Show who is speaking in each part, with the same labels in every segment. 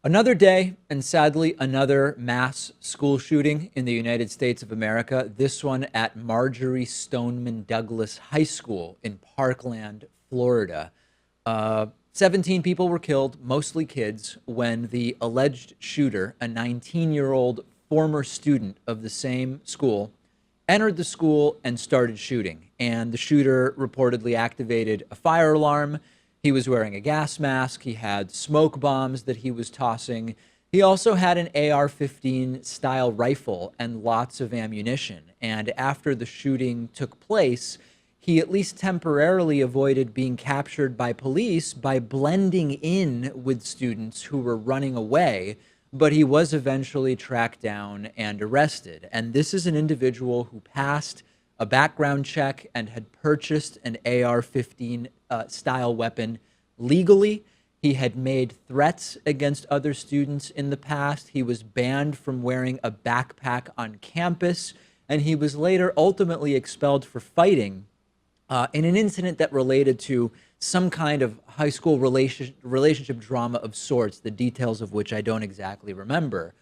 Speaker 1: Another day, and sadly, another mass school shooting in the United States of America. This one at Marjory Stoneman Douglas High School in Parkland, Florida. 17 people were killed, mostly kids, when the alleged shooter, a 19-year-old former student of the same school, entered the school and started shooting. And the shooter reportedly activated a fire alarm. He was wearing a gas mask. He had smoke bombs that he was tossing. He also had an AR-15 style rifle and lots of ammunition. And after the shooting took place, he at least temporarily avoided being captured by police by blending in with students who were running away, but he was eventually tracked down and arrested. And this is an individual who passed a background check and had purchased an AR-15 style weapon legally. He had made threats against other students in the past. He was banned from wearing a backpack on campus, and he was later ultimately expelled for fighting in an incident that related to some kind of high school relationship drama of sorts, the details of which I don't exactly remember.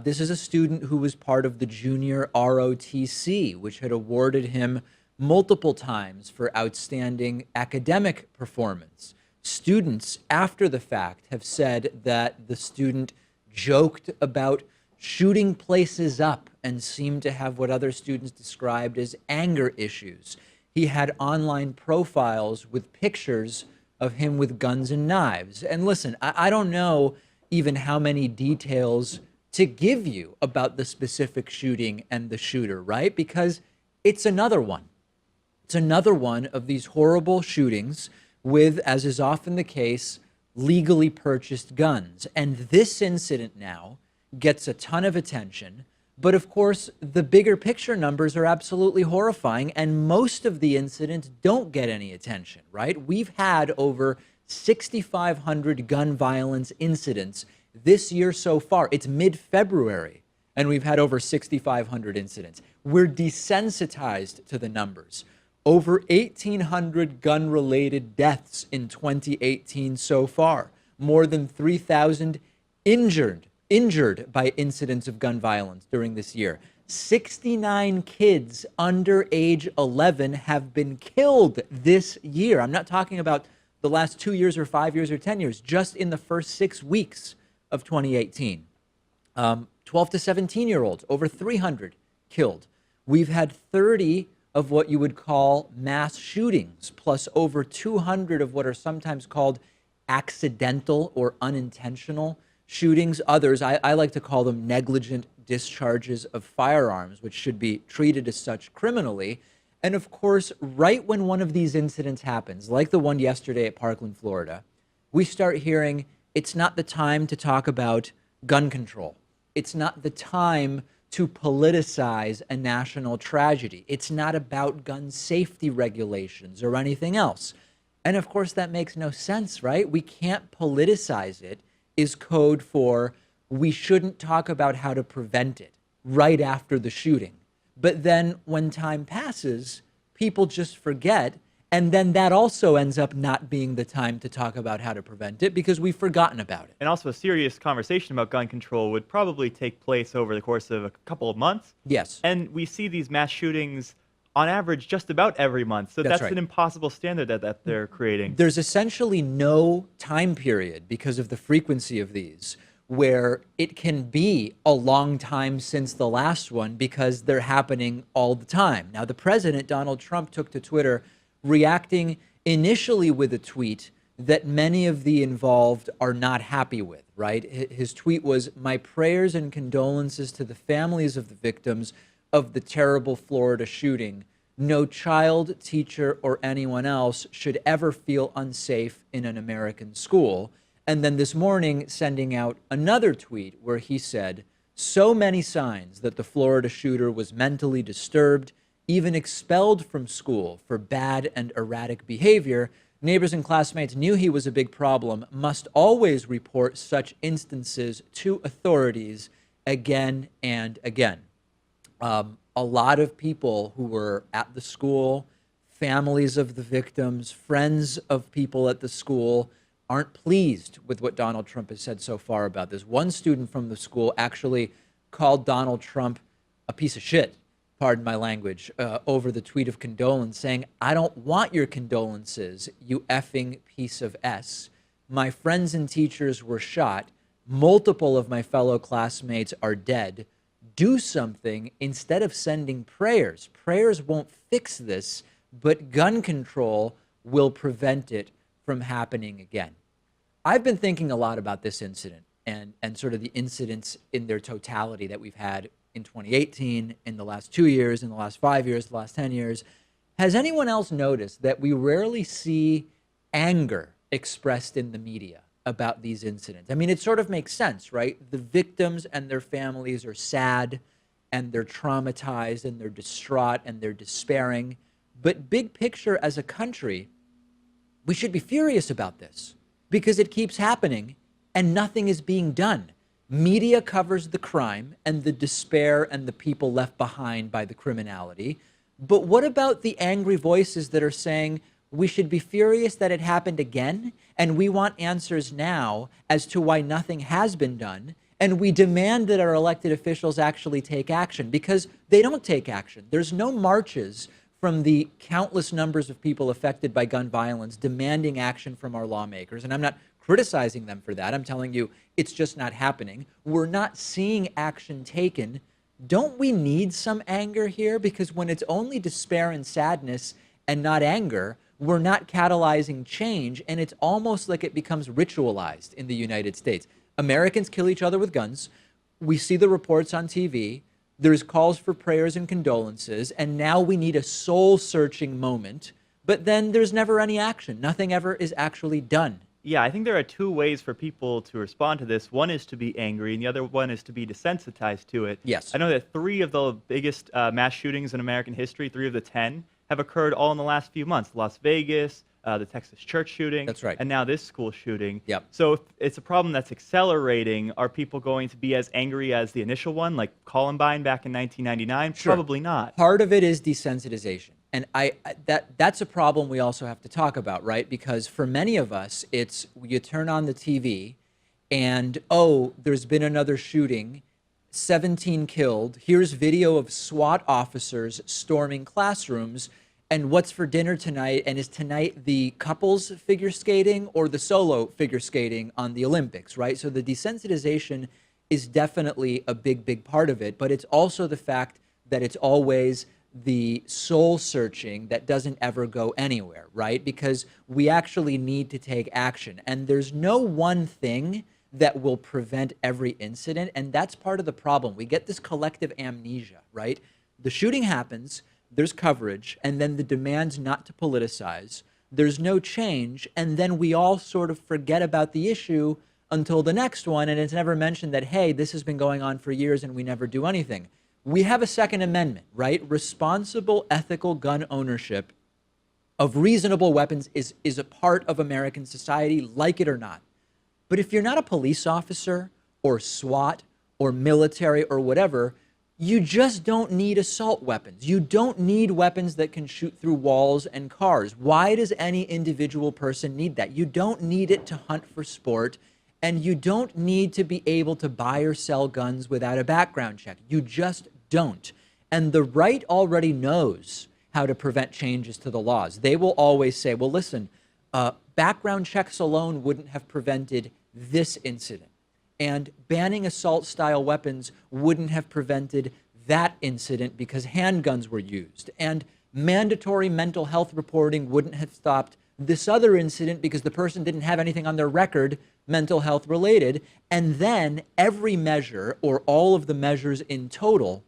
Speaker 1: This is a student who was part of the junior ROTC, which had awarded him multiple times for outstanding academic performance. Students, after the fact, have said that the student joked about shooting places up and seemed to have what other students described as anger issues. He had online profiles with pictures of him with guns and knives. And listen, I don't know even how many details to give you about the specific shooting and the shooter, right? Because it's another one. It's another one of these horrible shootings with, as is often the case, legally purchased guns. And this incident now gets a ton of attention. But of course, the bigger picture numbers are absolutely horrifying, and most of the incidents don't get any attention, right? We've had over 6,500 gun violence incidents this year so far. It's mid-February, and we've had over 6,500 incidents. We're desensitized to the numbers. Over 1,800 gun-related deaths in 2018 so far. More than 3,000 injured by incidents of gun violence during this year. 69 kids under age 11 have been killed this year. I'm not talking about the last 2 years or 5 years or 10 years, just in the first 6 weeks of 2018. 12 to 17-year-olds, over 300 killed. We've had 30 of what you would call mass shootings, plus over 200 of what are sometimes called accidental or unintentional shootings. Others, I like to call them negligent discharges of firearms, which should be treated as such criminally. And of course, right when one of these incidents happens, like the one yesterday at Parkland, Florida, we start hearing it's not the time to talk about gun control. It's not the time to politicize a national tragedy. It's not about gun safety regulations or anything else. And of course, that makes no sense, right? We can't politicize it is code for we shouldn't talk about how to prevent it right after the shooting. But then when time passes, people just forget. And then that also ends up not being the time to talk about how to prevent it because we've forgotten about it.
Speaker 2: And also a serious conversation about gun control would probably take place over the course of a couple of months.
Speaker 1: Yes.
Speaker 2: And we see these mass shootings on average just about every month. So that's
Speaker 1: right.
Speaker 2: an impossible standard that they're creating.
Speaker 1: There's essentially no time period because of the frequency of these where it can be a long time since the last one because they're happening all the time. Now, the president, Donald Trump, took to Twitter reacting initially with a tweet that many of the involved are not happy with, right? His tweet was, "My prayers and condolences to the families of the victims of the terrible Florida shooting. No child, teacher, or anyone else should ever feel unsafe in an American school." And then this morning, sending out another tweet where he said, "So many signs that the Florida shooter was mentally disturbed, even expelled from school for bad and erratic behavior. Neighbors and classmates knew he was a big problem, must always report such instances to authorities again and again." A lot of people who were at the school, families of the victims, friends of people at the school, aren't pleased with what Donald Trump has said so far about this. One student from the school actually called Donald Trump a piece of shit, pardon my language, over the tweet of condolence, saying, "I don't want your condolences, you effing piece of S. My friends and teachers were shot. Multiple of my fellow classmates are dead. Do something instead of sending prayers. Prayers won't fix this, but gun control will prevent it from happening again." I've been thinking a lot about this incident and sort of the incidents in their totality that we've had in 2018, in the last 2 years, in the last 5 years, the last 10 years. Has anyone else noticed that we rarely see anger expressed in the media about these incidents? I mean, it sort of makes sense, right? The victims and their families are sad and they're traumatized and they're distraught and they're despairing. But big picture as a country, we should be furious about this because it keeps happening and nothing is being done. Media covers the crime and the despair and the people left behind by the criminality. But what about the angry voices that are saying we should be furious that it happened again and we want answers now as to why nothing has been done, and we demand that our elected officials actually take action because they don't take action. There's no marches from the countless numbers of people affected by gun violence demanding action from our lawmakers. And I'm not criticizing them for that. I'm telling you, it's just not happening. We're not seeing action taken. Don't we need some anger here? Because when it's only despair and sadness and not anger, we're not catalyzing change. And it's almost like it becomes ritualized in the United States. Americans kill each other with guns. We see the reports on TV. There's calls for prayers and condolences. And now we need a soul-searching moment. But then there's never any action. Nothing ever is actually done.
Speaker 2: Yeah, I think there are two ways for people to respond to this. One is to be angry, and the other one is to be desensitized to it.
Speaker 1: Yes.
Speaker 2: I know that 3 of the biggest mass shootings in American history, 3 of the 10, have occurred all in the last few months. Las Vegas, the Texas church shooting.
Speaker 1: That's right.
Speaker 2: And now this school shooting.
Speaker 1: Yep.
Speaker 2: So if it's a problem that's accelerating, are people going to be as angry as the initial one, like Columbine back in 1999?
Speaker 1: Sure.
Speaker 2: Probably not.
Speaker 1: Part of it is desensitization. And that's a problem we also have to talk about, right? Because for many of us, it's you turn on the TV and, oh, there's been another shooting, 17 killed. Here's video of SWAT officers storming classrooms. And what's for dinner tonight? And is tonight the couples figure skating or the solo figure skating on the Olympics, right? So the desensitization is definitely a big, big part of it. But it's also the fact that it's always the soul searching that doesn't ever go anywhere, right? Because we actually need to take action. And there's no one thing that will prevent every incident. And that's part of the problem. We get this collective amnesia, right? The shooting happens, there's coverage, and then the demands not to politicize. There's no change. And then we all sort of forget about the issue until the next one. And it's never mentioned that, hey, this has been going on for years and we never do anything. We have a Second Amendment, right? Responsible, ethical gun ownership of reasonable weapons is a part of American society, like it or not. But if you're not a police officer or SWAT or military or whatever, you just don't need assault weapons. You don't need weapons that can shoot through walls and cars. Why does any individual person need that? You don't need it to hunt for sport. And you don't need to be able to buy or sell guns without a background check. You just don't. And the right already knows how to prevent changes to the laws. They will always say, well, listen, background checks alone wouldn't have prevented this incident. And banning assault-style weapons wouldn't have prevented that incident because handguns were used. And mandatory mental health reporting wouldn't have stopped this other incident because the person didn't have anything on their record mental health related. And then every measure or all of the measures in total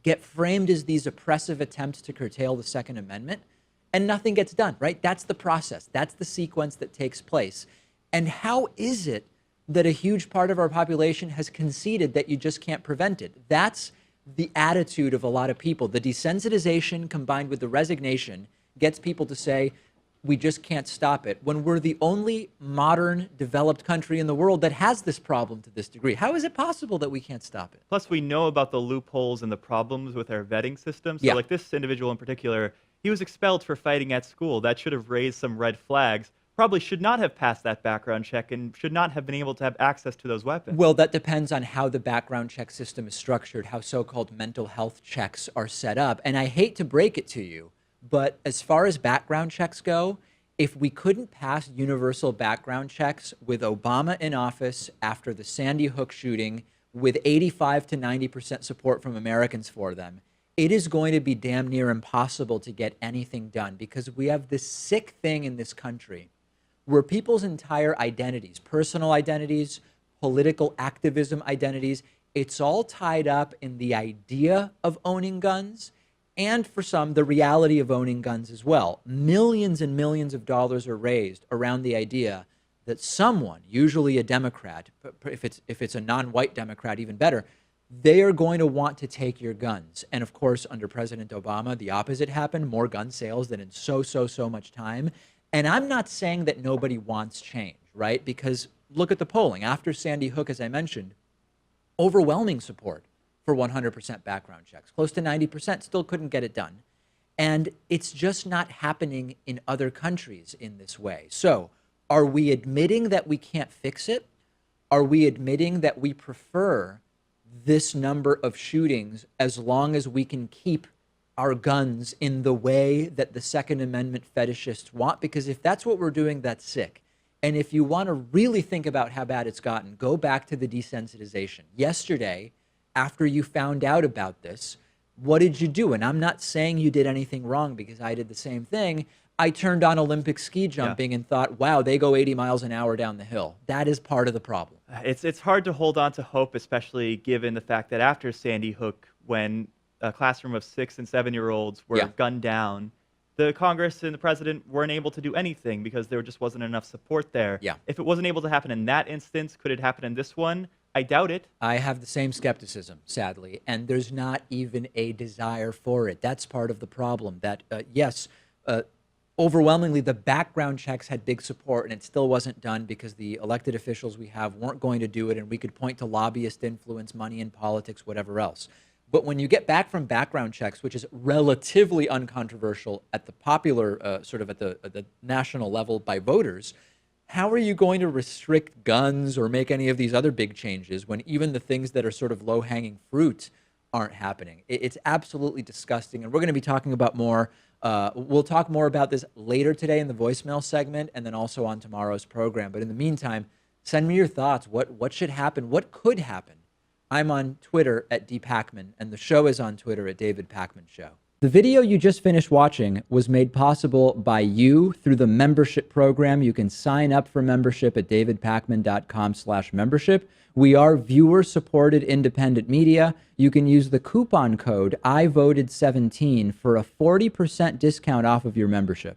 Speaker 1: get framed as these oppressive attempts to curtail the Second Amendment, and nothing gets done, right? That's the process. That's the sequence that takes place. And how is it that a huge part of our population has conceded that you just can't prevent it? That's the attitude of a lot of people. The desensitization combined with the resignation gets people to say, we just can't stop it, when we're the only modern developed country in the world that has this problem to this degree. How is it possible that we can't stop it?
Speaker 2: Plus, we know about the loopholes and the problems with our vetting system. So,
Speaker 1: Yeah.
Speaker 2: like this individual in particular, he was expelled for fighting at school. That should have raised some red flags. probably should not have passed that background check and should not have been able to have access to those weapons.
Speaker 1: Well, that depends on how the background check system is structured, how so-called mental health checks are set up. And I hate to break it to you, but as far as background checks go, if we couldn't pass universal background checks with Obama in office after the Sandy Hook shooting, with 85 to 90% support from Americans for them, it is going to be damn near impossible to get anything done, because we have this sick thing in this country where people's entire identities, personal identities, political activism identities, it's all tied up in the idea of owning guns, and for some, the reality of owning guns as well. Millions and millions of dollars are raised around the idea that someone, usually a Democrat, but if it's a non-white Democrat, even better, they are going to want to take your guns. And of course, under President Obama, the opposite happened, more gun sales than in so much time. And I'm not saying that nobody wants change, right? Because look at the polling. After Sandy Hook, as I mentioned, overwhelming support for 100% background checks. Close to 90% still couldn't get it done. And it's just not happening in other countries in this way. So are we admitting that we can't fix it? Are we admitting that we prefer this number of shootings as long as we can keep our guns in the way that the Second Amendment fetishists want? Because if that's what we're doing, that's sick. And if you want to really think about how bad it's gotten, go back to the desensitization. Yesterday, after you found out about this, what did you do? And I'm not saying you did anything wrong, because I did the same thing. I turned on Olympic ski jumping and thought, wow, they go 80 miles an hour down the hill. That is part of the problem.
Speaker 2: It's hard to hold on to hope, especially given the fact that after Sandy Hook, when a classroom of 6- and 7-year-olds were gunned down, the Congress and the president weren't able to do anything because there just wasn't enough support there. If it wasn't able to happen in that instance, could it happen in this one? I doubt it.
Speaker 1: I have the same skepticism, sadly, and there's not even a desire for it. That's part of the problem, that, yes, overwhelmingly, the background checks had big support, and it still wasn't done because the elected officials we have weren't going to do it, and we could point to lobbyist influence, money in politics, whatever else. But when you get back from background checks, which is relatively uncontroversial at the popular, sort of at the national level by voters, how are you going to restrict guns or make any of these other big changes when even the things that are sort of low-hanging fruit aren't happening? It's absolutely disgusting, and we're going to be talking about more. We'll talk more about this later today in the voicemail segment, and then also on tomorrow's program. But in the meantime, send me your thoughts. What should happen? What could happen? I'm on Twitter at @Pakman, and the show is on Twitter at David Pakman Show. The video you just finished watching was made possible by you through the membership program. You can sign up for membership at davidpakman.com/membership. We are viewer-supported independent media. You can use the coupon code IVoted17 for a 40% discount off of your membership.